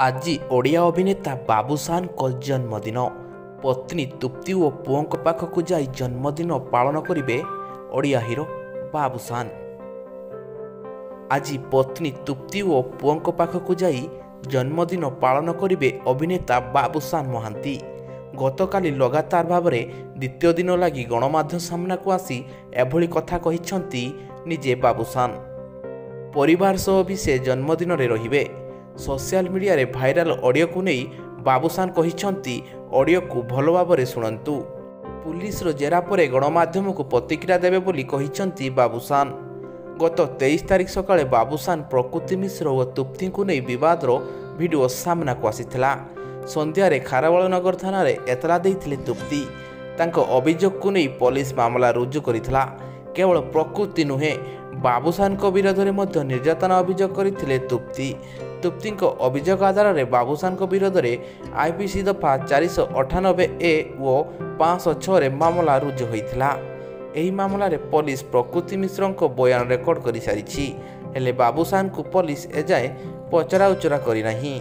ଆଜି ଓଡ଼ିଆ ଅଭିନେତା ବାବୁସାନଙ୍କ ଜନ୍ମଦିନ। ପତ୍ନୀ ତୃପ୍ତି ଓ ପୁଅଙ୍କ ପାଖକୁ ଯାଇ ଜନ୍ମଦିନ ପାଳନ କରିବେ ଓଡ଼ିଆ ହିରୋ ବାବୁସାନ। ଆଜି ପତ୍ନୀ ତୃପ୍ତି ଓ ପୁଅଙ୍କ ପାଖକୁ ଯାଇ ଜନ୍ମଦିନ ପାଳନ କରିବେ ଅଭିନେତା ବାବୁସାନ ମହାନ୍ତି। ଗତକାଲି ଲଗାତାର ଭାବରେ ଦ୍ୱିତୀୟ ଦିନ ଲାଗି ଗଣମାଧ୍ୟମ ସାମ୍ନାକୁ ଆସି ଏଭଳି କଥା କହିଛନ୍ତି ନିଜେ ବାବୁସାନ। ପରିବାର ସହ ବି ସେ ଜନ୍ମଦିନରେ ରହିବେ। ସୋସିଆଲ ମିଡ଼ିଆରେ ଭାଇରାଲ ଅଡ଼ିଓକୁ ନେଇ ବାବୁସାନ କହିଛନ୍ତି, ଅଡ଼ିଓକୁ ଭଲ ଭାବରେ ଶୁଣନ୍ତୁ। ପୁଲିସର ଜେରା ପରେ ଗଣମାଧ୍ୟମକୁ ପ୍ରତିକ୍ରିୟା ଦେବେ ବୋଲି କହିଛନ୍ତି ବାବୁସାନ। ଗତ 23 ତାରିଖ ସକାଳେ ବାବୁସାନ ପ୍ରକୃତି ମିଶ୍ର ଓ ତୃପ୍ତିଙ୍କୁ ନେଇ ବିବାଦର ଭିଡ଼ିଓ ସାମ୍ନାକୁ ଆସିଥିଲା। ସନ୍ଧ୍ୟାରେ ଖାରବେଳନଗର ଥାନାରେ ଏତଲା ଦେଇଥିଲେ ତୃପ୍ତି। ତାଙ୍କ ଅଭିଯୋଗକୁ ନେଇ ପୋଲିସ ମାମଲା ରୁଜୁ କରିଥିଲା। କେବଳ ପ୍ରକୃତି ନୁହେଁ, ବାବୁସାନଙ୍କ ବିରୋଧରେ ମଧ୍ୟ ନିର୍ଯାତନା ଅଭିଯୋଗ କରିଥିଲେ ତୃପ୍ତି। ତୃପ୍ତିଙ୍କ ଅଭିଯୋଗ ଆଧାରରେ ବାବୁସାନଙ୍କ ବିରୋଧରେ ଆଇପିସି ଦଫା 498A ଓ 506ରେ ମାମଲା ରୁଜୁ ହୋଇଥିଲା। ଏହି ମାମଲାରେ ପୋଲିସ ପ୍ରକୃତି ମିଶ୍ରଙ୍କ ବୟାନ ରେକର୍ଡ କରିସାରିଛି। ହେଲେ ବାବୁସାନଙ୍କୁ ପୋଲିସ ଏଯାଏଁ ପଚରାଉଚରା କରିନାହିଁ।